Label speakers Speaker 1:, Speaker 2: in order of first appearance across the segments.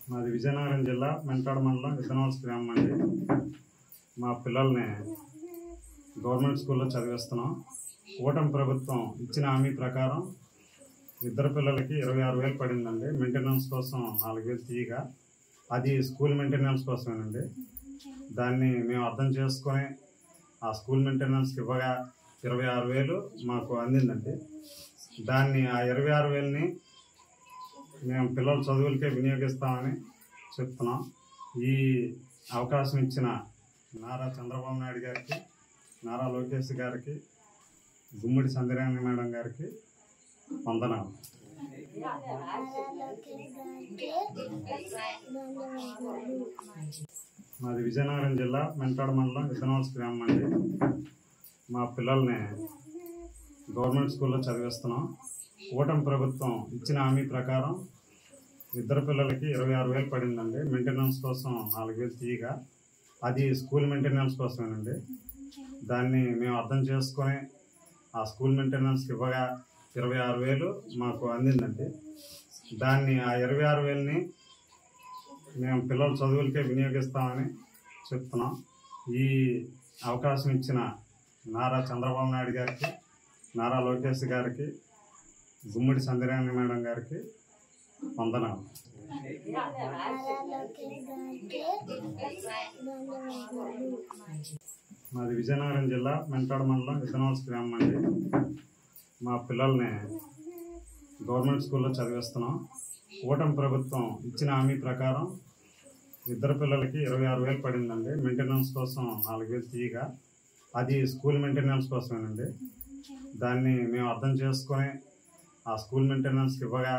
Speaker 1: మాది విజయనగరం జిల్లా మెంటాడ మండలం విత్తనవలస గ్రామం అండి. మా పిల్లల్ని గవర్నమెంట్ స్కూల్లో చదివిస్తున్నాం. కూటమి ప్రభుత్వం ఇచ్చిన హామీ ప్రకారం ఇద్దరు పిల్లలకి 26,000 పడిందండి. మెయింటెనెన్స్ కోసం 4,000 తీయగా, అది స్కూల్ మెయింటెనెన్స్ కోసమేనండి. దాన్ని మేము అర్థం చేసుకొని ఆ స్కూల్ మెయింటెనెన్స్కి ఇవ్వగా 26,000 మాకు అందిందండి. దాన్ని ఆ 26,000ని మేము పిల్లల చదువులకే వినియోగిస్తామని చెప్తున్నాం. ఈ అవకాశం ఇచ్చిన నారా చంద్రబాబు నాయుడు గారికి, నారా లోకేష్ గారికి, గుమ్మడి సంధ్యారాణి మేడం గారికి వందనాలు. మాది విజయనగరం జిల్లా మెంటాడ మండలం విత్తనవలస గ్రామం అండి. మా పిల్లల్ని గవర్నమెంట్ స్కూల్లో చదివిస్తున్నాం. కూటమి ప్రభుత్వం ఇచ్చిన హామీ ప్రకారం ఇద్దరు పిల్లలకి 26,000 పడిందండి. మెయింటెనెన్స్ కోసం 4,000 తీయగా, అది స్కూల్ మెయింటెనెన్స్ కోసమేనండి. దాన్ని మేము అర్థం చేసుకొని ఆ స్కూల్ మెయింటెనెన్స్కి ఇవ్వగా 26,000 మాకు అందిందండి. దాన్ని ఆ 26,000ని మేము పిల్లల చదువులకే వినియోగిస్తామని చెప్తున్నాం. ఈ అవకాశం ఇచ్చిన నారా చంద్రబాబు నాయుడు గారికి, నారా లోకేష్ గారికి, గుమ్మడి సంధ్యారాణి మేడం గారికి వందనాలు. మాది విజయనగరం జిల్లా మెంటాడ మండలం విత్తనవలస గ్రామం అండి. మా పిల్లల్ని గవర్నమెంట్ స్కూల్లో చదివిస్తున్నాం. కూటమి ప్రభుత్వం ఇచ్చిన హామీ ప్రకారం ఇద్దరు పిల్లలకి 26,000 పడిందండి. మెయింటెనెన్స్ కోసం 4,000 తీయగా, అది స్కూల్ మెయింటెనెన్స్ కోసమేనండి. దాన్ని మేము అర్థం చేసుకొని ఆ స్కూల్ మెయింటెనెన్స్కి ఇవ్వగా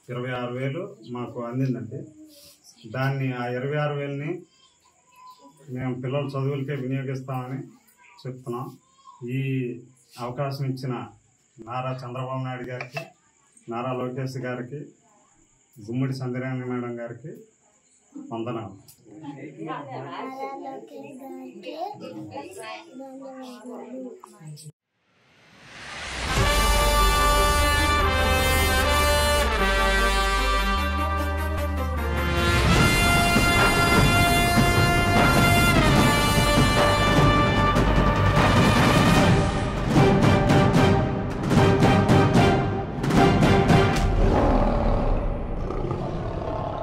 Speaker 1: 26,000 మాకు అందిందండి. దాన్ని ఆ 26,000ని మేము పిల్లల చదువులకే వినియోగిస్తామని చెప్తున్నాం. ఈ అవకాశం ఇచ్చిన నారా చంద్రబాబు నాయుడు గారికి, నారా లోకేష్ గారికి, గుమ్మడి సంధ్యారాణి మేడం గారికి వందనాలు.